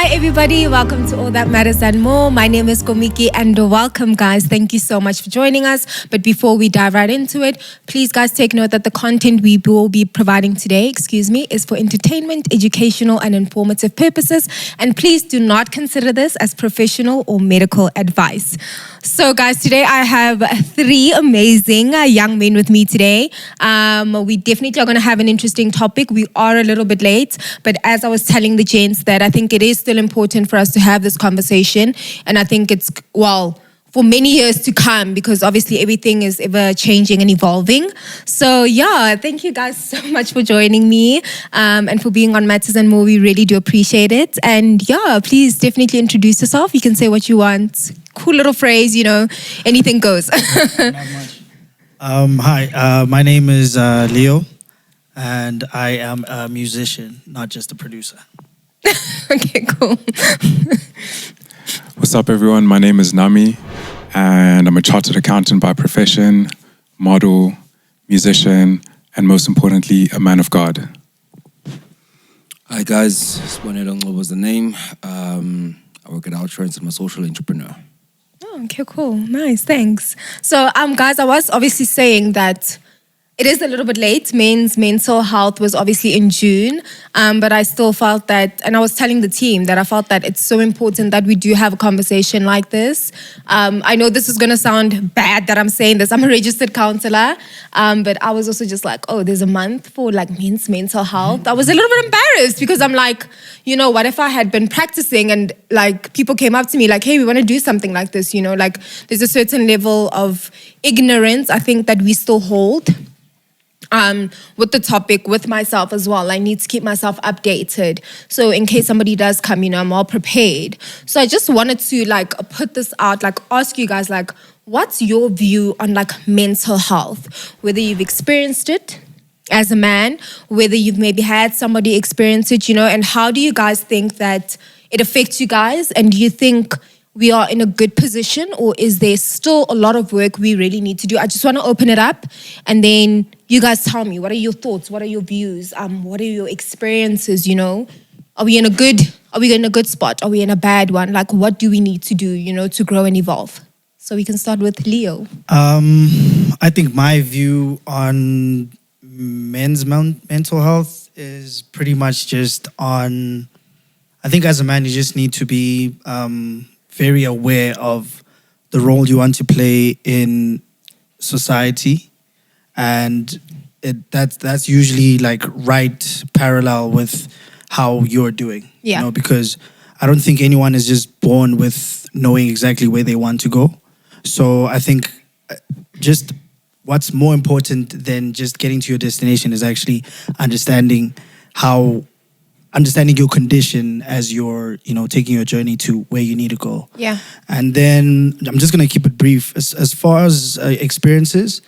everybody, welcome to All That Matters and More. My name is Komiki and welcome guys. Thank you so much for joining us. But before we dive right into it, please guys take note that the content we will be providing today, is for entertainment, educational and informative purposes. And please do not consider this as professional or medical advice. So guys, today I have three amazing young men with me today. We definitely are going to have an interesting topic. We are a little bit late, but as I was telling the gents that I think it is still important for us to have this conversation. And I think it's, for many years to come, because obviously everything is ever changing and evolving. So yeah, thank you guys so much for joining me and for being on Matters and More. We really do appreciate it. And yeah, please definitely introduce yourself. You can say what you want. Cool little phrase, anything goes. Not much. Hi, my name is Leo, and I am a musician, not just a producer. Okay, cool. What's up, everyone? My name is Nami, and I'm a chartered accountant by profession, model, musician, and most importantly, a man of God. Hi guys, Swanedongo was the name. I work at Outrance and I'm a social entrepreneur. Oh, okay, cool. Nice, thanks. So, guys, I was obviously saying that it is a little bit late. Men's mental health was obviously in June, but I still felt that, and I was telling the team that I felt that it's so important that we do have a conversation like this. I know this is going to sound bad that I'm saying this. I'm a registered counselor, but I was also just like, oh, there's a month for like men's mental health. I was a little bit embarrassed because I'm like, what if I had been practicing and like people came up to me like, hey, we want to do something like this, like there's a certain level of ignorance I think that we still hold. With the topic, with myself as well. I need to keep myself updated. So in case somebody does come, I'm all prepared. So I just wanted to put this out, ask you guys, what's your view on mental health? Whether you've experienced it as a man, whether you've maybe had somebody experience it, and how do you guys think that it affects you guys? And do you think we are in a good position, or is there still a lot of work we really need to do? I just want to open it up, and then you guys tell me, what are your thoughts? What are your views? What are your experiences, Are we in a good spot? Are we in a bad one? What do we need to do, to grow and evolve? So we can start with Leo. I think my view on men's mental health is pretty much just on, I think as a man, you just need to be very aware of the role you want to play in society, and that's usually right parallel with how you're doing. Yeah. Because I don't think anyone is just born with knowing exactly where they want to go. So I think just what's more important than just getting to your destination is actually understanding your condition as you're, taking your journey to where you need to go. Yeah. And then I'm just going to keep it brief. As far as experiences,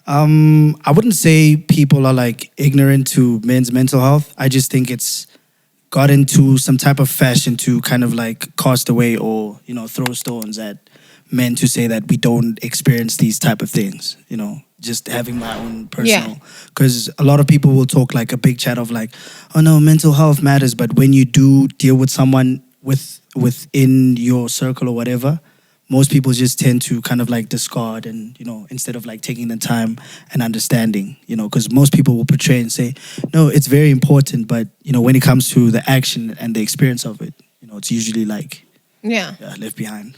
I wouldn't say people are ignorant to men's mental health. I just think it's got into some type of fashion to kind of cast away or, throw stones at men to say that we don't experience these type of things, just having my own personal, because a lot of people will talk a big chat of oh no, mental health matters, but when you do deal with someone within your circle or whatever, most people just tend to kind of discard and instead of taking the time and understanding, because most people will portray and say no, it's very important, but when it comes to the action and the experience of it, it's usually left behind.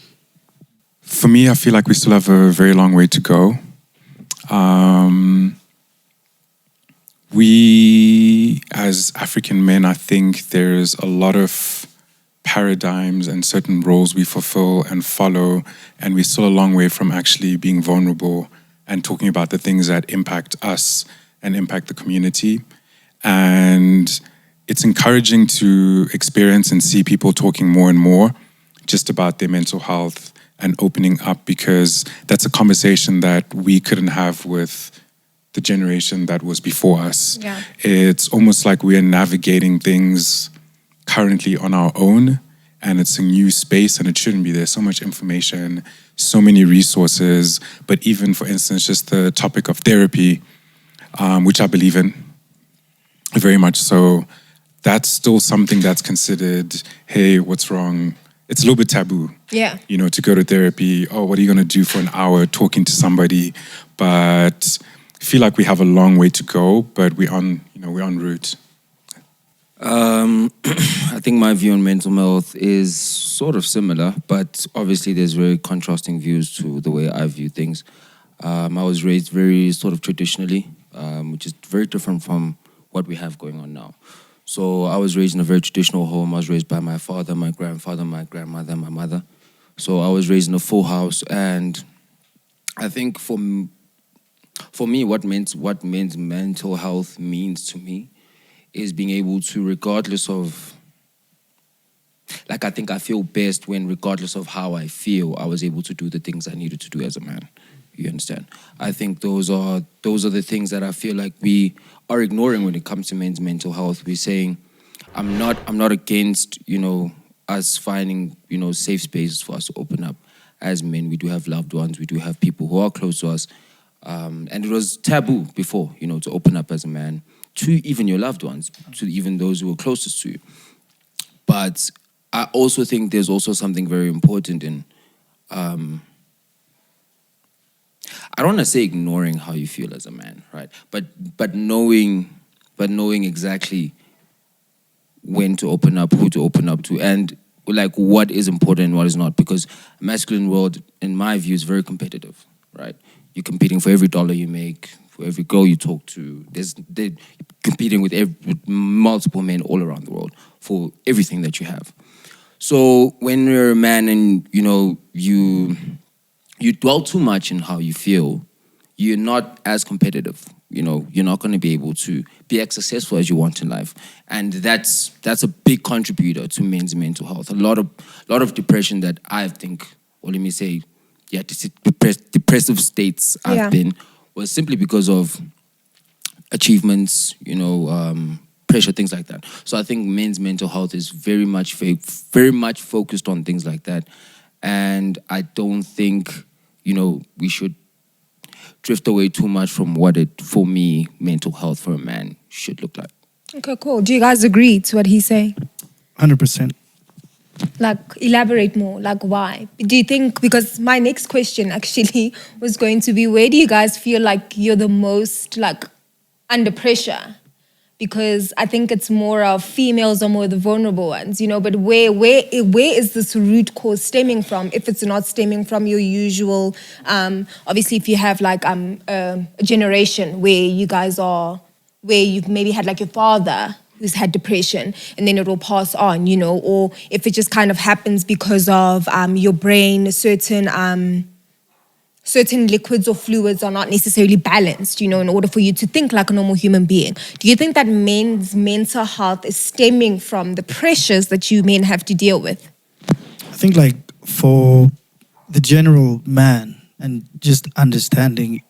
For me, I feel like we still have a very long way to go. We, as African men, I think there's a lot of paradigms and certain roles we fulfill and follow, and we're still a long way from actually being vulnerable and talking about the things that impact us and impact the community. And it's encouraging to experience and see people talking more and more just about their mental health and opening up, because that's a conversation that we couldn't have with the generation that was before us. Yeah. It's almost like we're navigating things currently on our own, and it's a new space, and it shouldn't be. There's so much information, so many resources, but even, for instance, just the topic of therapy, which I believe in very much so, that's still something that's considered, hey, what's wrong? It's a little bit taboo. Yeah. You know, to go to therapy. Oh, what are you going to do for an hour talking to somebody? But I feel like we have a long way to go, but we're en route. I think my view on mental health is sort of similar, but obviously there's very contrasting views to the way I view things. I was raised very sort of traditionally, which is very different from what we have going on now. So I was raised in a very traditional home. I was raised by my father, my grandfather, my grandmother, my mother. So I was raised in a full house, and I think for me, what mental health means to me is being able to, regardless of, like, I think I feel best when, regardless of how I feel, I was able to do the things I needed to do as a man. You understand? I think those are the things that I feel like we are ignoring when it comes to men's mental health. We're saying, I'm not against, us finding, safe spaces for us to open up as men. We do have loved ones. We do have people who are close to us. And it was taboo before, to open up as a man to even your loved ones, to even those who were closest to you. But I also think there's also something very important in, I don't want to say ignoring how you feel as a man, right? But knowing exactly when to open up, who to open up to, and like what is important and what is not. Because a masculine world, in my view, is very competitive, right? You're competing for every dollar you make, for every girl you talk to. They're competing with multiple men all around the world for everything that you have. So when you're a man and you dwell too much in how you feel, you're not as competitive. You're not going to be able to be as successful as you want in life, and that's a big contributor to men's mental health. A lot of depression that I think, or let me say, depressive states I've been was simply because of achievements, pressure, things like that. So I think men's mental health is very much focused on things like that, and I don't think we should drift away too much from what for me, mental health for a man should look like. Okay, cool. Do you guys agree to what he's saying? 100%. Like, elaborate more. Like, why? Do you think, because my next question actually was going to be, where do you guys feel like you're the most, like, under pressure? Because I think it's more of females are more the vulnerable ones, but where is this root cause stemming from? If it's not stemming from your usual, obviously if you have like a generation where you guys are, where you've maybe had like your father who's had depression and then it will pass on, or if it just kind of happens because of your brain, certain liquids or fluids are not necessarily balanced, in order for you to think like a normal human being. Do you think that men's mental health is stemming from the pressures that you men have to deal with? I think like for the general man and just understanding,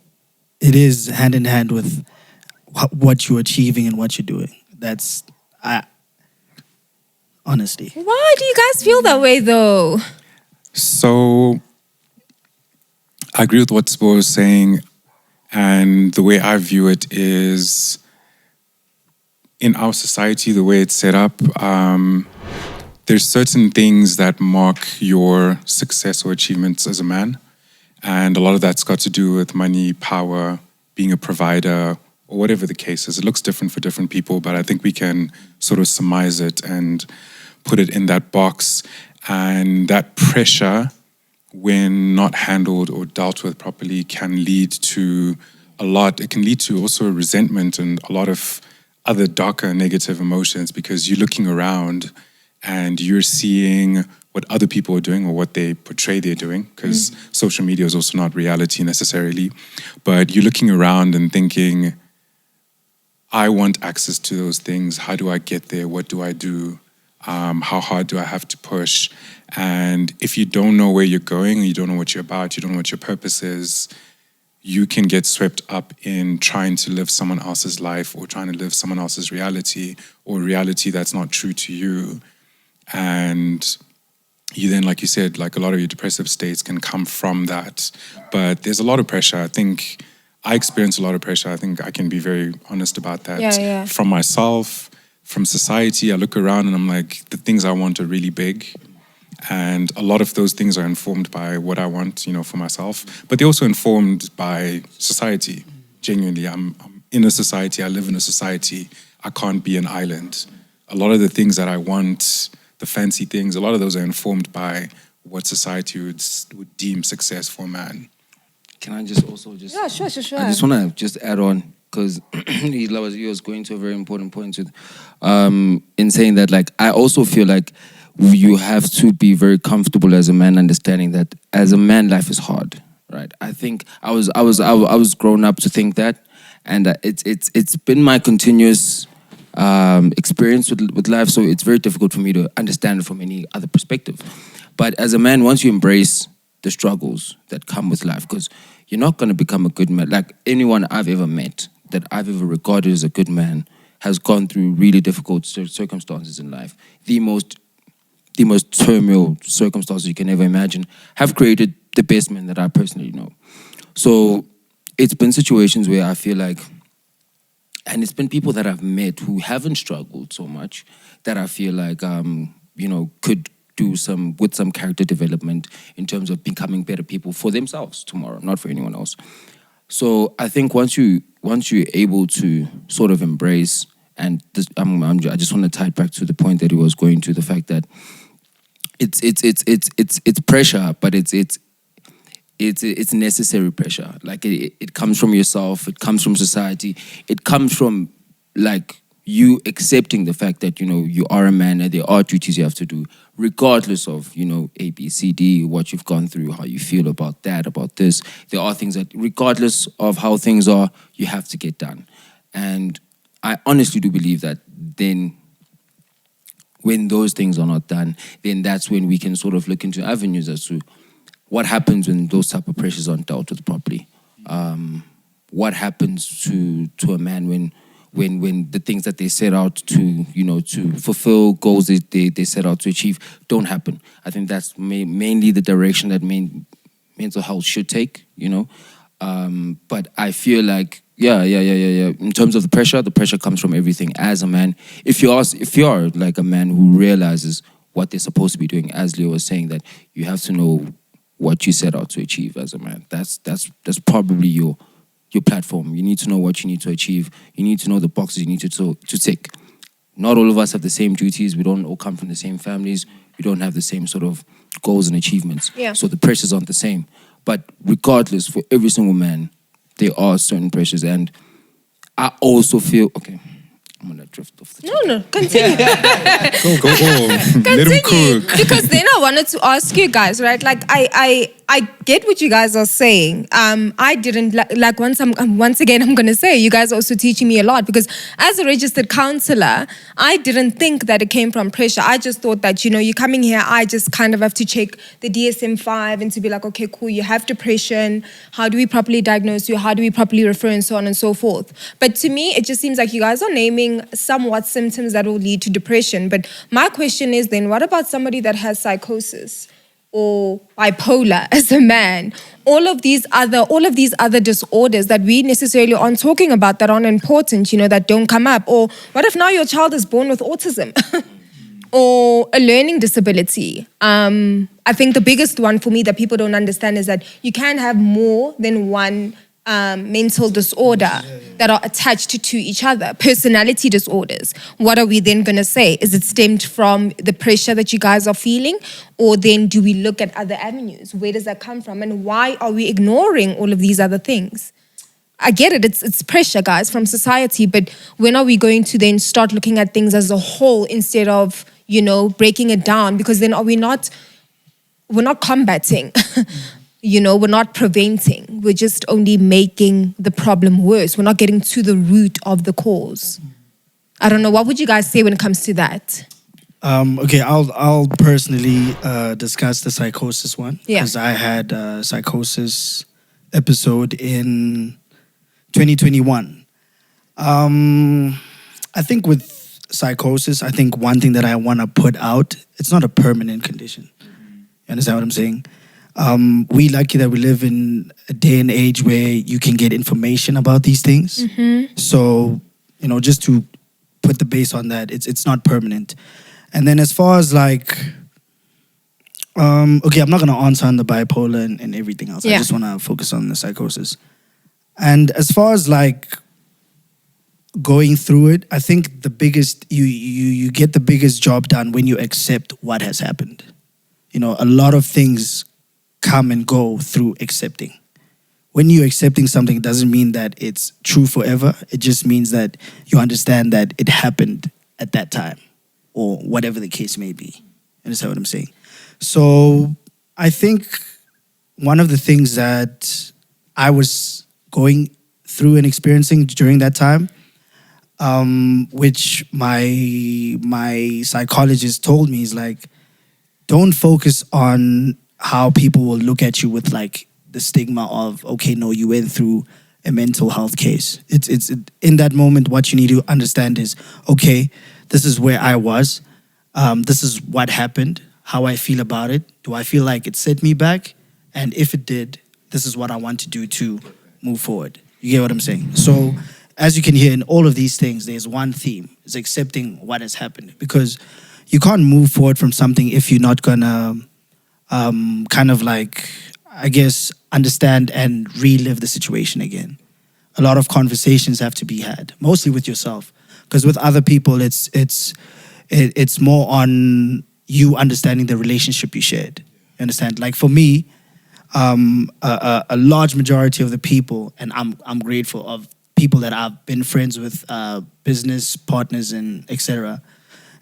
it is hand in hand with what you're achieving and what you're doing. That's, honestly. Why do you guys feel that way though? So I agree with what Spo was saying, and the way I view it is, in our society, the way it's set up, there's certain things that mark your success or achievements as a man, and a lot of that's got to do with money, power, being a provider, or whatever the case is. It looks different for different people, but I think we can sort of surmise it and put it in that box, and that pressure, when not handled or dealt with properly, can lead to a lot. It can lead to also resentment and a lot of other darker negative emotions, because you're looking around and you're seeing what other people are doing or what they portray they're doing, because social media is also not reality necessarily. But you're looking around and thinking, I want access to those things. How do I get there? What do I do? How hard do I have to push? And if you don't know where you're going, you don't know what you're about, you don't know what your purpose is, you can get swept up in trying to live someone else's life or trying to live someone else's reality, or reality that's not true to you. And you then, like you said, like a lot of your depressive states can come from that. But there's a lot of pressure. I think I experience a lot of pressure. I think I can be very honest about that. Yeah. From myself, from society, I look around and I'm like, the things I want are really big. And a lot of those things are informed by what I want, for myself. But they're also informed by society. Genuinely, I'm in a society, I live in a society. I can't be an island. A lot of the things that I want, the fancy things, a lot of those are informed by what society would deem success for a man. Can I just also Yeah, sure. I just want to just add on, because he was going to a very important point in saying that, like, I also feel like you have to be very comfortable as a man, understanding that as a man, life is hard, right? I think I was grown up to think that, and it's been my continuous experience with life, so it's very difficult for me to understand it from any other perspective. But as a man, once you embrace the struggles that come with life, because you're not going to become a good man. Like, anyone I've ever met that I've ever regarded as a good man has gone through really difficult circumstances in life. The most turmoil circumstances you can ever imagine have created the best men that I personally know. So it's been situations where I feel like, and it's been people that I've met who haven't struggled so much, that I feel like, could do some character development in terms of becoming better people for themselves tomorrow, not for anyone else. So I think once you're able to sort of embrace, and this, I just want to tie it back to the point that he was going to, the fact that it's pressure, but it's necessary pressure. Like, it comes from yourself, it comes from society, it comes from, like, you accepting the fact that, you are a man and there are duties you have to do, regardless of, A, B, C, D, what you've gone through, how you feel about that, about this. There are things that, regardless of how things are, you have to get done. And I honestly do believe that then, when those things are not done, then that's when we can sort of look into avenues as to what happens when those type of pressures aren't dealt with properly. What happens to a man when the things that they set out to, to fulfill goals they set out to achieve don't happen. I think that's mainly the direction that mental health should take, But I feel like, yeah. In terms of the pressure comes from everything. As a man, if you are like a man who realizes what they're supposed to be doing, as Leo was saying, that you have to know what you set out to achieve as a man. That's probably your platform. You need to know what you need to achieve. You need to know the boxes you need to tick. Not all of us have the same duties. We don't all come from the same families. We don't have the same sort of goals and achievements. Yeah. So the pressures aren't the same. But regardless, for every single man, there are certain pressures. And I also feel, okay, I'm going to drift off the topic. No, continue. Go on. Let him cook. Because then I wanted to ask you guys, right? Like, I get what you guys are saying. I didn't, once again, I'm going to say, you guys are also teaching me a lot, because as a registered counselor, I didn't think that it came from pressure. I just thought that, you're coming here, I just kind of have to check the DSM-5 and to be like, okay, cool, you have depression. How do we properly diagnose you? How do we properly refer, and so on and so forth? But to me, it just seems like you guys are naming somewhat symptoms that will lead to depression. But my question is then, what about somebody that has psychosis or bipolar as a man? All of these other disorders that we necessarily aren't talking about, that aren't important, that don't come up. Or what if now your child is born with autism or a learning disability? I think the biggest one for me that people don't understand is that you can have more than one mental disorder that are attached to each other. Personality disorders. What are we then going to say? Is it stemmed from the pressure that you guys are feeling? Or then do we look at other avenues? Where does that come from? And why are we ignoring all of these other things? I get it, it's pressure, guys, from society, but when are we going to then start looking at things as a whole instead of, breaking it down? Because then we're not combating. We're not preventing. We're just only making the problem worse. We're not getting to the root of the cause. I don't know. What would you guys say when it comes to that? Okay, I'll personally discuss the psychosis one. Yeah. Because I had a psychosis episode in 2021. I think with psychosis, one thing that I want to put out, it's not a permanent condition. You understand what I'm saying? We're lucky that we live in a day and age where you can get information about these things. Mm-hmm. So, just to put the base on that. It's not permanent. And then as far as like, okay, I'm not gonna answer on the bipolar and everything else. I Yeah. just wanna focus on the psychosis. And as far as like going through it, I think the biggest you get the biggest job done when you accept what has happened. You know, a lot of things come and go through accepting. When you're accepting something, it doesn't mean that it's true forever. It just means that you understand that it happened at that time, or whatever the case may be. Understand what I'm saying? So I think one of the things that I was going through and experiencing during that time, which my psychologist told me, is like, don't focus on how people will look at you with like the stigma of, okay, no, you went through a mental health case. It's in that moment, what you need to understand is, okay, this is where I was. This is what happened, how I feel about it. Do I feel like it set me back? And if it did, this is what I want to do to move forward. You get what I'm saying? So as you can hear in all of these things, there's one theme. It's accepting what has happened, because you can't move forward from something if you're not gonna kind of like, I guess, understand and relive the situation again. A lot of conversations have to be had, mostly with yourself, because with other people, it's more on you understanding the relationship you shared. You understand? Like for me, a large majority of the people, and I'm grateful of people that I've been friends with, business partners and etc.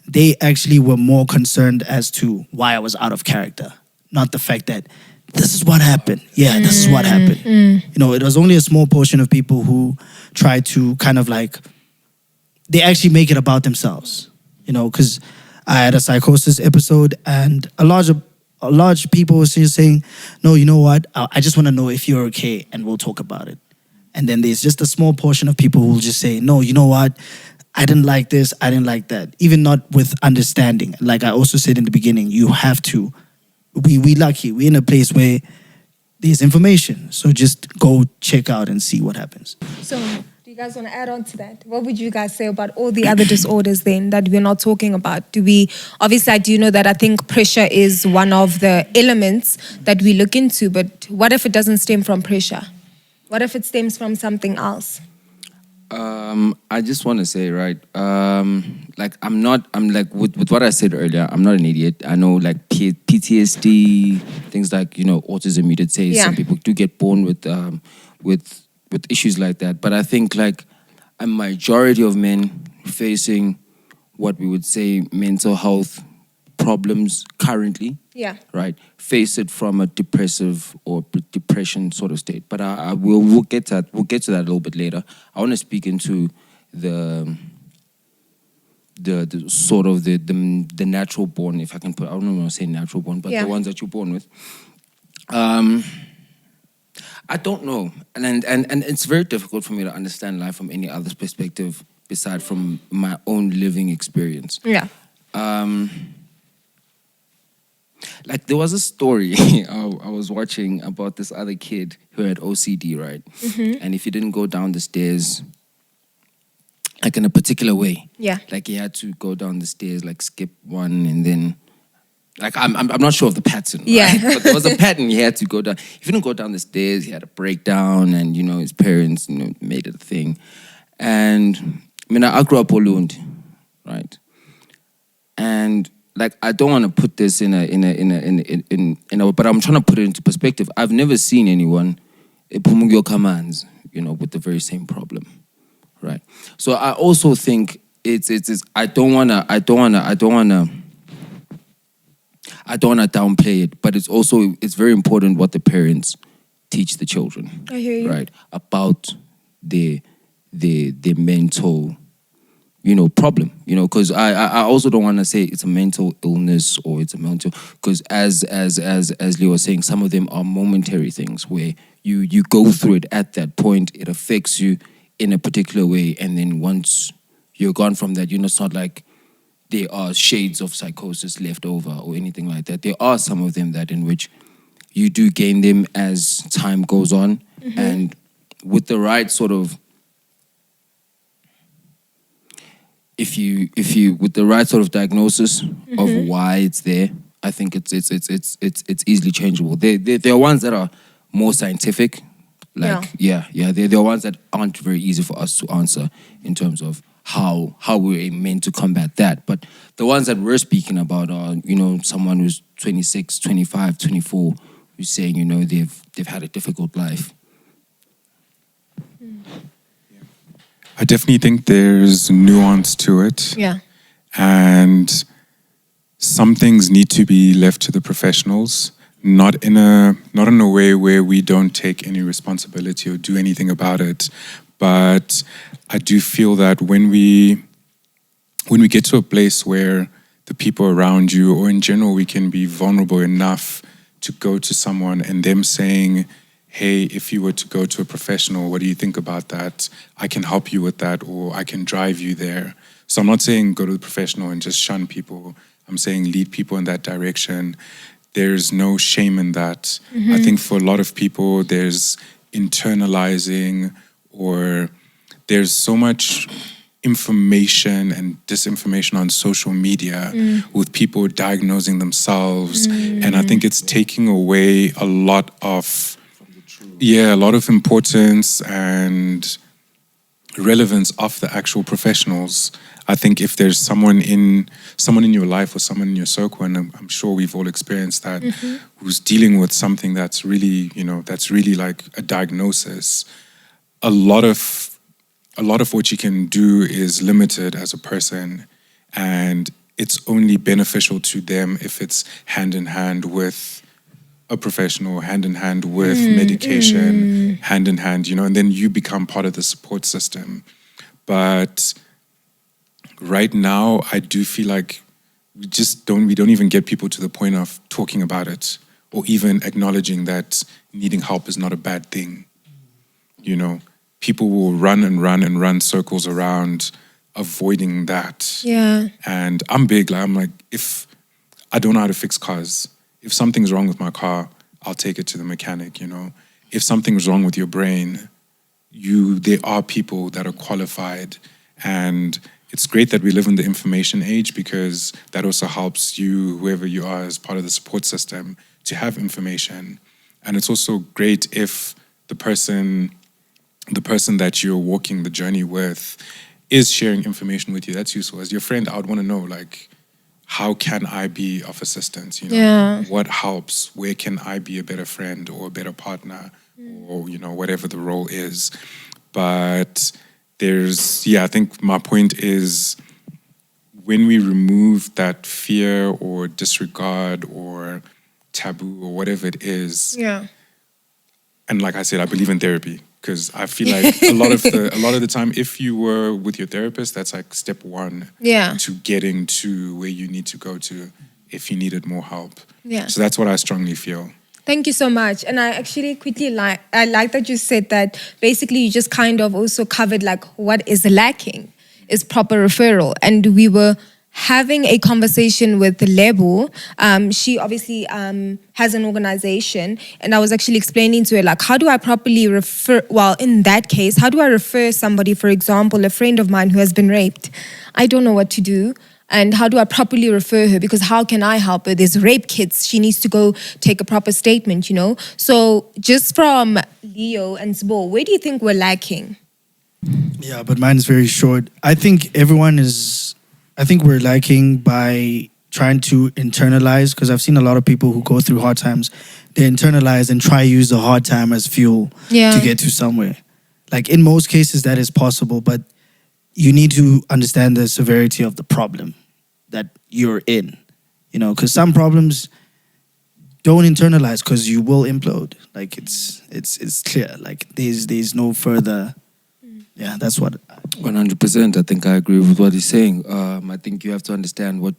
They actually were more concerned as to why I was out of character, not the fact that this is what happened. Yeah, this is what happened. You know, it was only a small portion of people who tried to kind of like, they actually make it about themselves. You know, because I had a psychosis episode, and a large people were saying, no, you know what? I just want to know if you're okay, and we'll talk about it. And then there's just a small portion of people who will just say, no, you know what? I didn't like this, I didn't like that. Even not with understanding. Like I also said in the beginning, you have to, we lucky, we're in a place where there's information. So just go check out and see what happens. So, do you guys want to add on to that? What would you guys say about all the other disorders then that we're not talking about? Obviously I do know that I think pressure is one of the elements that we look into, but what if it doesn't stem from pressure? What if it stems from something else? I just want to say, right, like I'm like, with what I said earlier, I'm not an idiot. I know like PTSD, things like, you know, autism, you did say some people do get born with issues like that. But I think like a majority of men facing what we would say mental health problems currently, right, face it from a depressive or depression sort of state. But we'll get to that. We'll get to that a little bit later. I want to speak into the sort of the natural born, if I can put. I don't want to say natural born, but the ones that you're born with. I don't know, and it's very difficult for me to understand life from any other perspective beside from my own living experience. Yeah. Like there was a story I was watching about this other kid who had OCD, right? Mm-hmm. And if he didn't go down the stairs, like in a particular way, like he had to go down the stairs, like skip one, and then, like I'm not sure of the pattern, right? But there was a pattern. He had to go down. If he didn't go down the stairs, he had a breakdown, and you know his parents, you know, made it a thing. And I mean, I grew up Olund, right? And like I don't want to put this in a, but I'm trying to put it into perspective. I've never seen anyone, commands, you know, with the very same problem, right? So I also think it's I don't wanna downplay it, but it's very important what the parents teach the children. I hear you. Right, about their mental, you know, problem, you know, because I also don't want to say it's a mental illness or it's a mental, because as Leo was saying, some of them are momentary things where you go through it at that point, it affects you in a particular way, and then once you're gone from that, you know, it's not like there are shades of psychosis left over or anything like that. There are some of them that in which you do gain them as time goes on, and with the right sort of if you with the right sort of diagnosis of why it's there, I think it's easily changeable. There are ones that are more scientific, like there are ones that aren't very easy for us to answer in terms of how we're meant to combat that. But the ones that we're speaking about are, someone who's 26, 25, 24, who's saying, they've had a difficult life. I definitely think there's nuance to it. Yeah. And some things need to be left to the professionals, not in a way where we don't take any responsibility or do anything about it. But I do feel that when we get to a place where the people around you, or in general, we can be vulnerable enough to go to someone and them saying, hey, if you were to go to a professional, what do you think about that? I can help you with that, or I can drive you there. So I'm not saying go to the professional and just shun people. I'm saying lead people in that direction. There's no shame in that. I think for a lot of people, there's internalizing, or there's so much information and disinformation on social media with people diagnosing themselves. And I think it's taking away a lot of importance and relevance of the actual professionals. I think if there's someone in your life or someone in your circle, and I'm sure we've all experienced that, who's dealing with something that's really, that's really like a diagnosis, a lot of what you can do is limited as a person, and it's only beneficial to them if it's hand in hand with a professional, hand in hand with medication, hand in hand, and then you become part of the support system. But right now, I do feel like we don't even get people to the point of talking about it, or even acknowledging that needing help is not a bad thing. People will run and run and run circles around avoiding that. Yeah. And I'm big, I'm like, if I don't know how to fix cars, if something's wrong with my car, I'll take it to the mechanic, If something's wrong with your brain, there are people that are qualified. And it's great that we live in the information age, because that also helps you, whoever you are, as part of the support system, to have information. And it's also great if the person that you're walking the journey with is sharing information with you. That's useful. As your friend, I would want to know, how can I be of assistance? What helps? Where can I be a better friend or a better partner, or whatever the role is? But I think my point is, when we remove that fear or disregard or taboo or whatever it is, and like I said, I believe in therapy, because I feel like a lot of the time, if you were with your therapist, that's like step one to getting to where you need to go to if you needed more help. Yeah. So that's what I strongly feel. Thank you so much. And I actually quickly I like that you said that basically you just kind of also covered what is lacking is proper referral. And we were having a conversation with Lebo. She obviously has an organization, and I was actually explaining to her, how do I properly refer, in that case, how do I refer somebody, for example, a friend of mine who has been raped? I don't know what to do. And how do I properly refer her? Because how can I help her? There's rape kits. She needs to go take a proper statement, So just from Leo and Sbo, where do you think we're lacking? Yeah, but mine is very short. I think we're lacking by trying to internalize, because I've seen a lot of people who go through hard times, they internalize and try to use the hard time as fuel to get to somewhere. In most cases, that is possible, but you need to understand the severity of the problem that you're in, because some problems don't internalize, because you will implode. It's clear. There's no further. Yeah, that's what. 100%. I think I agree with what he's saying. I think you have to understand what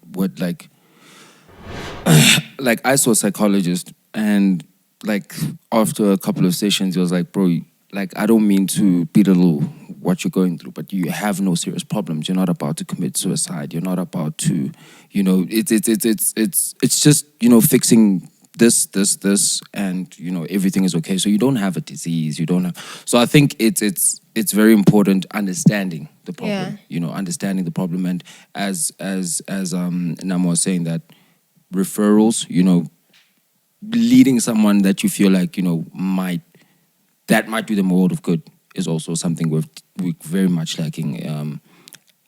I saw a psychologist, and after a couple of sessions, he was like, bro, I don't mean to belittle what you're going through, but you have no serious problems. You're not about to commit suicide. You're not about to, it's just, fixing this, and everything is okay. So you don't have a disease. You don't have. So I think it's very important understanding the problem. Understanding the problem, and as Namo was saying, that referrals, leading someone that you feel like might do them a world of good is also something we're very much lacking,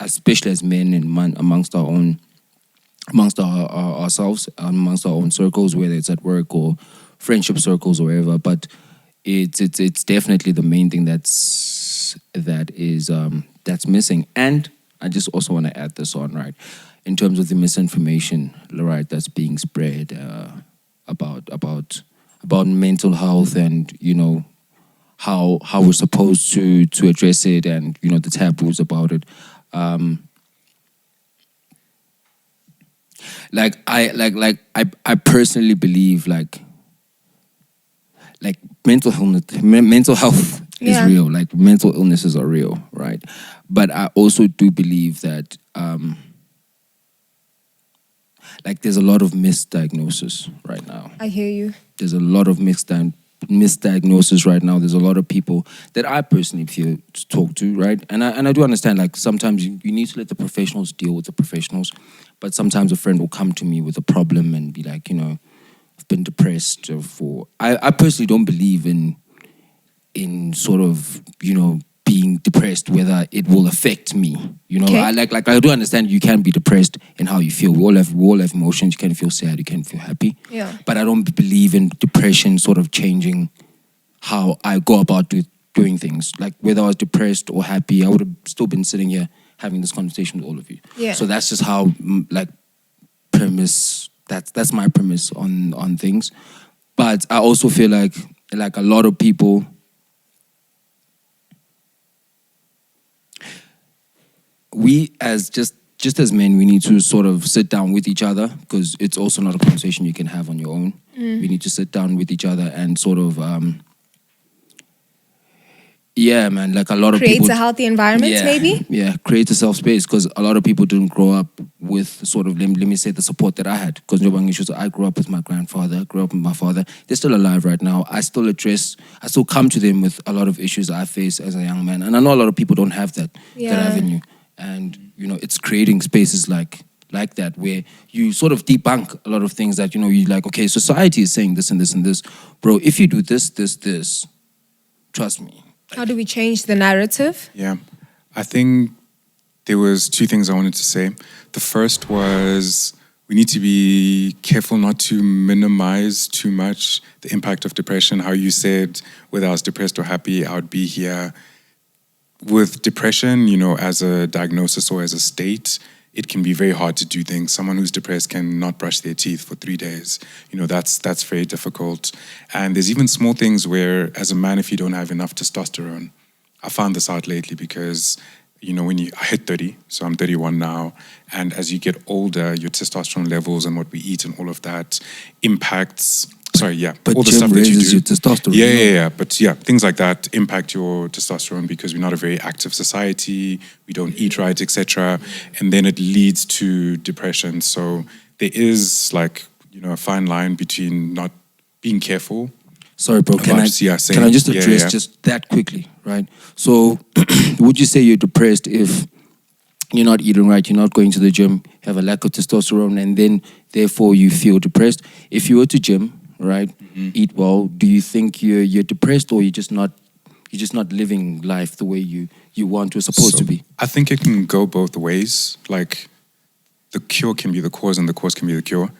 especially as men and amongst ourselves, amongst our own circles, whether it's at work or friendship circles or wherever. But it's definitely the main thing that's missing. And I just also want to add this on, right, in terms of the misinformation, right, that's being spread about mental health, and how we're supposed to address it, and the taboos about it. I personally believe like mental health is real. Like mental illnesses are real, right? But I also do believe that there's a lot of misdiagnosis right now. I hear you. There's a lot of misdiagnosis right now. There's a lot of people that I personally feel to talk to, right? And I do understand, like, sometimes you need to let the professionals deal with the professionals, but sometimes a friend will come to me with a problem and be like, I've been depressed I personally don't believe in sort of, being depressed, whether it will affect me. Okay. I do understand you can be depressed in how you feel. We all have emotions. You can feel sad, you can feel happy. Yeah. But I don't believe in depression sort of changing how I go about doing things. Like whether I was depressed or happy, I would have still been sitting here having this conversation with all of you. Yeah. So that's just how premise. That's my premise on things. But I also feel like a lot of people. We as just as men, we need to sort of sit down with each other, because it's also not a conversation you can have on your own. We need to sit down with each other and sort of, like a lot of people... Creates a healthy environment, maybe? Yeah, create a safe space, because a lot of people didn't grow up with sort of, let me say, the support that I had. Because I grew up with my grandfather, grew up with my father. They're still alive right now. I still come to them with a lot of issues I face as a young man. And I know a lot of people don't have that avenue. And, it's creating spaces like that, where you sort of debunk a lot of things that, you're like, okay, society is saying this and this and this. Bro, if you do this, trust me. How do we change the narrative? Yeah. I think there was two things I wanted to say. The first was we need to be careful not to minimize too much the impact of depression. How you said, whether I was depressed or happy, I would be here. With depression, as a diagnosis or as a state, it can be very hard to do things. Someone who's depressed can not brush their teeth for 3 days. That's very difficult. And there's even small things where, as a man, if you don't have enough testosterone, I found this out lately because, I hit 30, so I'm 31 now, and as you get older, your testosterone levels and what we eat and all of that impacts... But all the stuff that you do. Your testosterone. Yeah. But things like that impact your testosterone because we're not a very active society, we don't eat right, etc. And then it leads to depression. So there is a fine line between not being careful. Sorry, bro. Can I just address just that quickly, right? So, would you say you're depressed if you're not eating right, you're not going to the gym, have a lack of testosterone, and then therefore you feel depressed? If you were to gym, right, eat well, do you think you're depressed, or you're just not living life the way you want or supposed to be? I think it can go both ways. Like, the cure can be the cause and the cause can be the cure.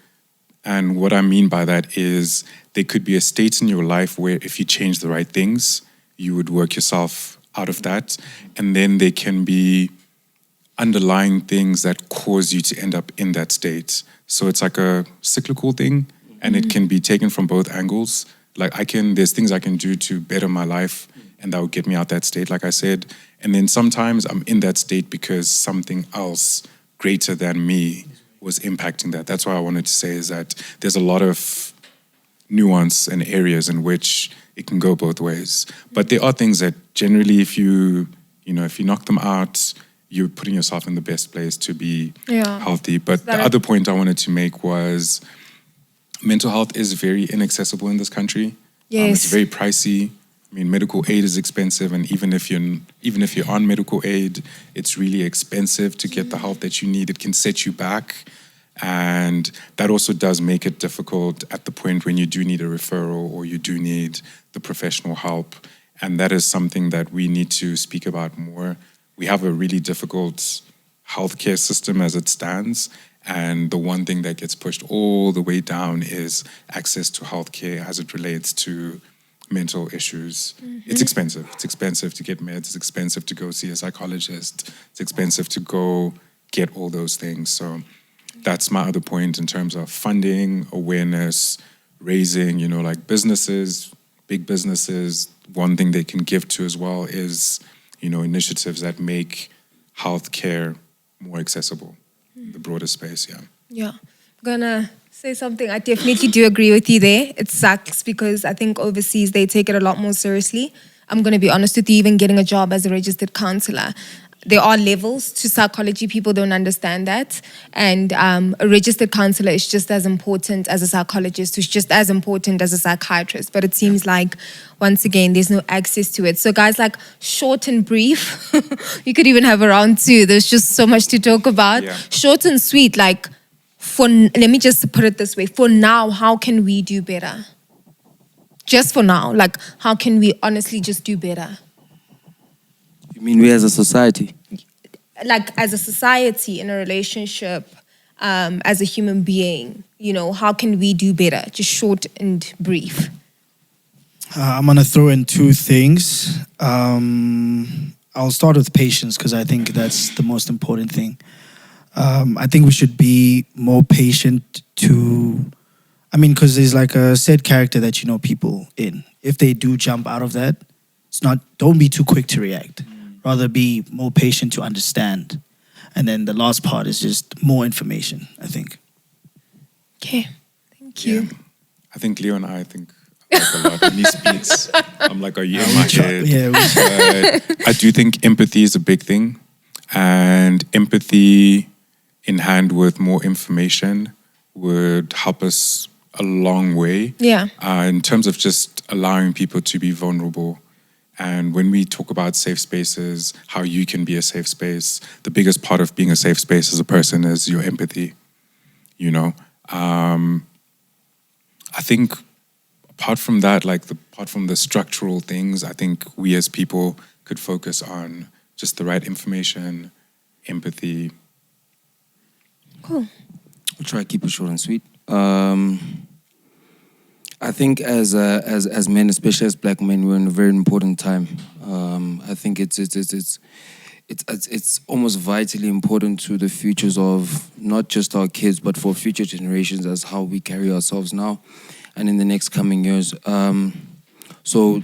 And what I mean by that is there could be a state in your life where if you change the right things, you would work yourself out of that. And then there can be underlying things that cause you to end up in that state. So it's like a cyclical thing, and it can be taken from both angles. Like there's things I can do to better my life, and that would get me out that state, like I said. And then sometimes I'm in that state because something else greater than me was impacting that. That's what I wanted to say, is that there's a lot of nuance and areas in which it can go both ways. But there are things that generally, if you knock them out, you're putting yourself in the best place to be healthy. But the other point I wanted to make was, mental health is very inaccessible in this country. Yes. It's very pricey. I mean, medical aid is expensive, and even if you're on medical aid, it's really expensive to get the help that you need. It can set you back, and that also does make it difficult at the point when you do need a referral or you do need the professional help. And that is something that we need to speak about more. We have a really difficult healthcare system as it stands, and the one thing that gets pushed all the way down is access to healthcare as it relates to mental issues. It's expensive. It's expensive to get meds. It's expensive to go see a psychologist. It's expensive to go get all those things. So that's my other point in terms of funding, awareness, raising, like businesses, big businesses. One thing they can give to as well is, initiatives that make healthcare more accessible in the broader space, yeah. Yeah. I'm gonna say something. I definitely do agree with you there. It sucks because I think overseas they take it a lot more seriously. I'm gonna be honest with you, even getting a job as a registered counselor, there are levels to psychology. People don't understand that. And a registered counselor is just as important as a psychologist, who's just as important as a psychiatrist. But it seems like, once again, there's no access to it. So guys, like, short and brief, you could even have a round two. There's just so much to talk about. Yeah. Short and sweet, like, let me just put it this way. For now, how can we do better? Just for now, like, how can we honestly just do better? You mean we as a society? Like, as a society, in a relationship, as a human being, how can we do better? Just short and brief. I'm going to throw in two things. I'll start with patience because I think that's the most important thing. I think we should be more patient because there's like a set character that people in. If they do jump out of that, don't be too quick to react. Rather be more patient to understand. And then the last part is just more information, I think. Okay, thank you. Yeah. I think Leo and I think like a lot. When he speaks, I'm like, are you in my head? Yeah, But I do think empathy is a big thing. And empathy in hand with more information would help us a long way. Yeah. In terms of just allowing people to be vulnerable. And when we talk about safe spaces, how you can be a safe space, the biggest part of being a safe space as a person is your empathy. I think apart from that, apart from the structural things, I think we as people could focus on just the right information, empathy. Cool. We'll try to keep it short and sweet. I think as men, especially as black men, we're in a very important time. I think it's almost vitally important to the futures of not just our kids, but for future generations as how we carry ourselves now and in the next coming years. So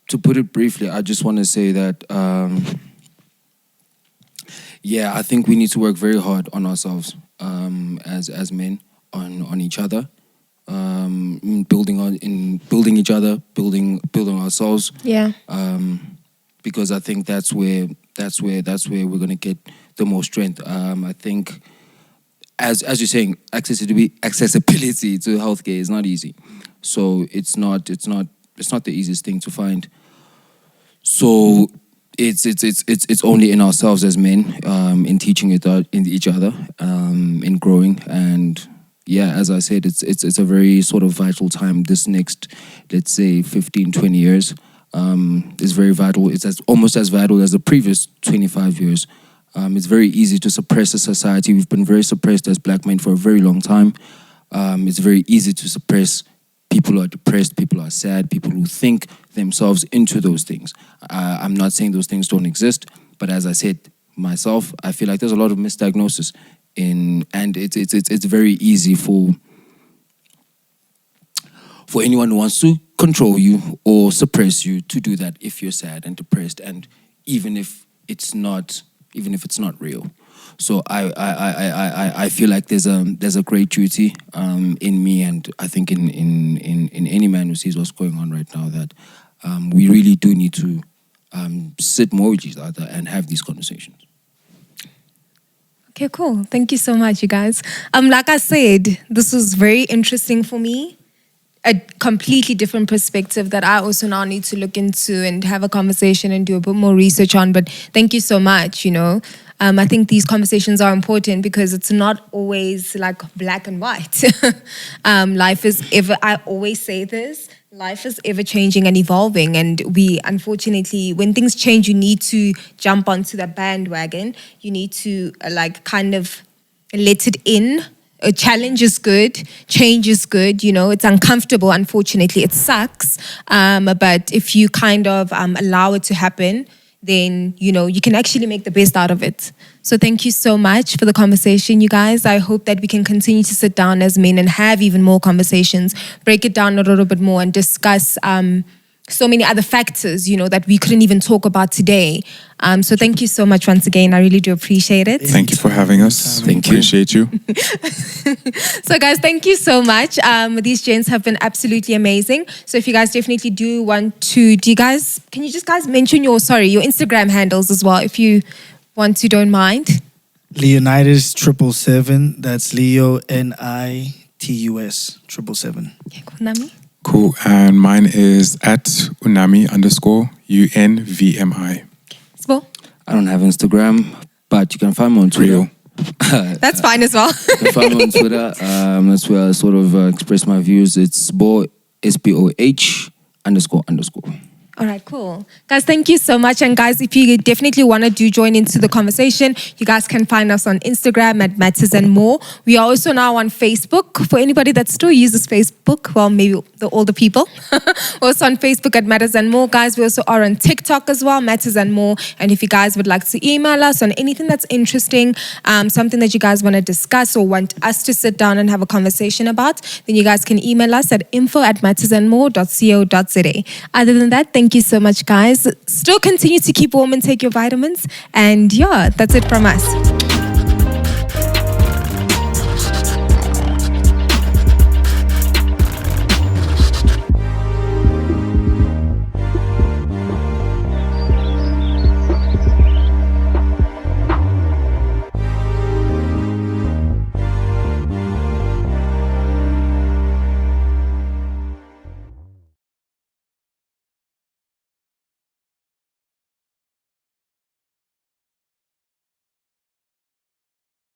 to put it briefly, I just want to say that, I think we need to work very hard on ourselves as men, on each other. Building each other, building ourselves. Yeah. Because I think that's where we're gonna get the most strength. I think, as you're saying, accessibility to healthcare is not easy. So it's not the easiest thing to find. So it's only in ourselves as men, in teaching it out in each other, in growing. And yeah, as I said, it's a very sort of vital time. This next, let's say, 15, 20 years is very vital. It's almost as vital as the previous 25 years. It's very easy to suppress a society. We've been very suppressed as black men for a very long time. It's very easy to suppress people who are depressed, people who are sad, people who think themselves into those things. I'm not saying those things don't exist, but as I said, myself, I feel like there's a lot of misdiagnosis and it's very easy for anyone who wants to control you or suppress you to do that if you're sad and depressed, and even if it's not real. So I feel like there's a great duty in me, and I think in any man who sees what's going on right now, that we really do need to sit more with each other and have these conversations. Okay, cool. Thank you so much, you guys. Like I said, this was very interesting for me. A completely different perspective that I also now need to look into and have a conversation and do a bit more research on. But thank you so much, I think these conversations are important because it's not always like black and white. Life is ever, I always say this, life is ever changing and evolving. And we, unfortunately, when things change, you need to jump onto the bandwagon. You need to kind of let it in. A challenge is good, change is good, it's uncomfortable, unfortunately, it sucks. But if you kind of allow it to happen, then, you can actually make the best out of it. So thank you so much for the conversation, you guys. I hope that we can continue to sit down as men and have even more conversations, break it down a little bit more and discuss so many other factors, that we couldn't even talk about today. So thank you so much once again. I really do appreciate it. Thank you for having us. Thank you. Appreciate you. So guys, thank you so much. These gents have been absolutely amazing. So if you guys definitely do want to, can you just guys mention your Instagram handles as well, if you want to, don't mind? Leonidas 777. That's Leo NITUS 777. Okay, cool. Nami? Cool. And mine is at Unami_UNVMI. Spo? I don't have Instagram, but you can find me on Twitter. Real. That's fine as well. You can find me on Twitter. That's where I sort of express my views. It's Spo, SPOH __. All right, cool. Guys, thank you so much. And guys, if you definitely want to join into the conversation, you guys can find us on Instagram at Matters and More. We are also now on Facebook. For anybody that still uses Facebook, well, maybe the older people. We're also on Facebook at Matters and More. Guys, we also are on TikTok as well, Matters and More. And if you guys would like to email us on anything that's interesting, something that you guys want to discuss or want us to sit down and have a conversation about, then you guys can email us at info@mattersandmore.co.za. Other than that, thank you so much, guys. Still continue to keep warm and take your vitamins. And yeah, that's it from us.